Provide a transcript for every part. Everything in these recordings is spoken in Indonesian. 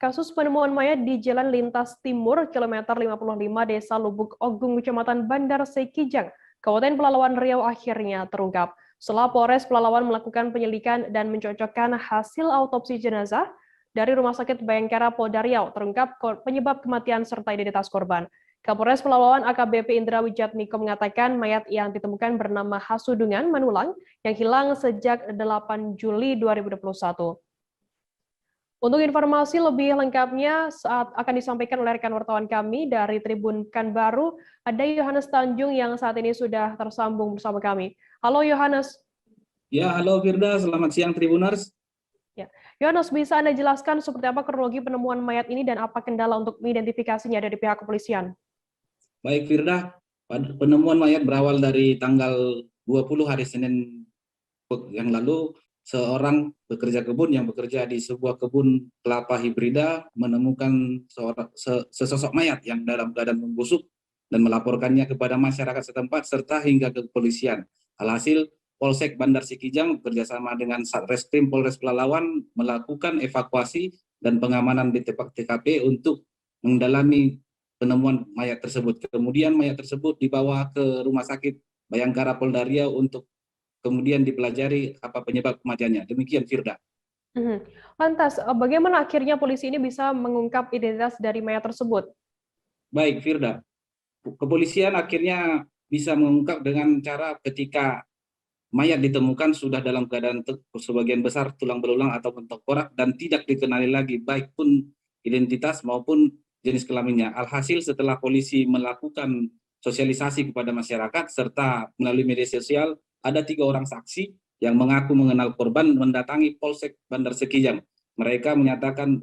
Kasus penemuan mayat di Jalan Lintas Timur, kilometer 55 Desa Lubuk Ogung, Kecamatan Bandar Sekijang, Kabupaten Pelalawan Riau akhirnya terungkap. Setelah Polres Pelalawan melakukan penyelidikan dan mencocokkan hasil autopsi jenazah dari Rumah Sakit Bayangkara Polda Riau, terungkap penyebab kematian serta identitas korban. Kapolres Pelalawan AKBP Indra Wijatmiko mengatakan mayat yang ditemukan bernama Hasudungan Manulang yang hilang sejak 8 Juli 2021. Untuk informasi lebih lengkapnya saat akan disampaikan oleh rekan wartawan kami dari Tribun Pekanbaru, ada Yohanes Tanjung yang saat ini sudah tersambung bersama kami. Halo Yohanes. Ya, halo Firda, selamat siang Tribuners. Ya. Yohanes, bisa Anda jelaskan seperti apa kronologi penemuan mayat ini dan apa kendala untuk mengidentifikasinya dari pihak kepolisian? Baik Firda, penemuan mayat berawal dari tanggal 20 hari Senin yang lalu. Seorang pekerja kebun yang bekerja di sebuah kebun kelapa hibrida menemukan sesosok mayat yang dalam keadaan membusuk dan melaporkannya kepada masyarakat setempat serta hingga ke kepolisian. Alhasil Polsek Bandar Sekijang bekerjasama dengan Satreskrim Polres Pelalawan melakukan evakuasi dan pengamanan di TKP untuk mendalami penemuan mayat tersebut. Kemudian mayat tersebut dibawa ke Rumah Sakit Bayangkara Polda Riau untuk kemudian dipelajari apa penyebab kematiannya. Demikian Firda. Lantas, bagaimana akhirnya polisi ini bisa mengungkap identitas dari mayat tersebut? Baik Firda, kepolisian akhirnya bisa mengungkap dengan cara ketika mayat ditemukan sudah dalam keadaan sebagian besar tulang belulang atau tengkorak dan tidak dikenali lagi baik pun identitas maupun jenis kelaminnya. Alhasil setelah polisi melakukan sosialisasi kepada masyarakat serta melalui media sosial, ada 3 orang saksi yang mengaku mengenal korban mendatangi Polsek Bandar Sekijang. Mereka menyatakan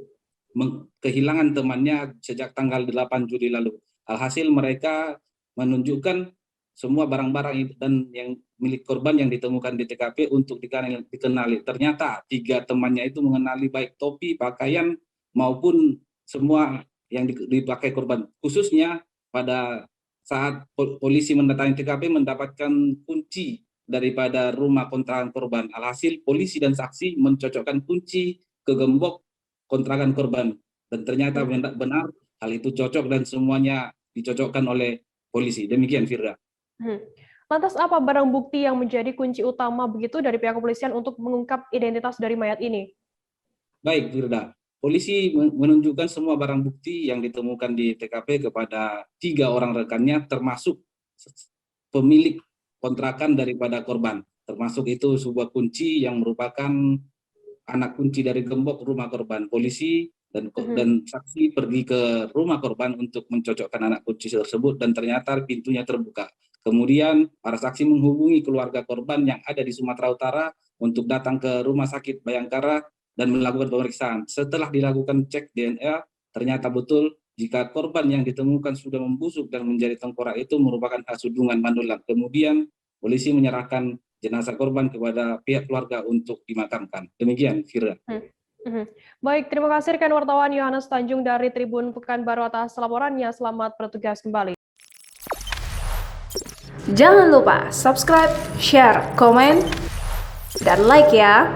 kehilangan temannya sejak tanggal 8 Juli lalu. Alhasil mereka menunjukkan semua barang-barang dan yang milik korban yang ditemukan di TKP untuk dikenali. Ternyata 3 temannya itu mengenali baik topi, pakaian maupun semua yang dipakai korban. Khususnya pada saat polisi mendatangi TKP mendapatkan kunci daripada rumah kontrakan korban. Alhasil polisi dan saksi mencocokkan kunci ke gembok kontrakan korban. Dan ternyata benar hal itu cocok dan semuanya dicocokkan oleh polisi. Demikian Firda. Lantas apa barang bukti yang menjadi kunci utama begitu dari pihak kepolisian untuk mengungkap identitas dari mayat ini? Baik Firda, polisi menunjukkan semua barang bukti yang ditemukan di TKP kepada 3 orang rekannya termasuk pemilik kontrakan daripada korban. Termasuk itu sebuah kunci yang merupakan anak kunci dari gembok rumah korban. Polisi dan saksi pergi ke rumah korban untuk mencocokkan anak kunci tersebut dan ternyata pintunya terbuka. Kemudian para saksi menghubungi keluarga korban yang ada di Sumatera Utara untuk datang ke Rumah Sakit Bayangkara dan melakukan pemeriksaan. Setelah dilakukan cek DNA, ternyata betul jika korban yang ditemukan sudah membusuk dan menjadi tengkorak itu merupakan Hasudungan Manulang. Kemudian polisi menyerahkan jenazah korban kepada pihak keluarga untuk dimakamkan. Demikian, Firda. Baik, terima kasih rekan wartawan Yohanes Tanjung dari Tribun Pekanbaru atas laporannya. Selamat bertugas kembali. Jangan lupa subscribe, share, komen, dan like ya.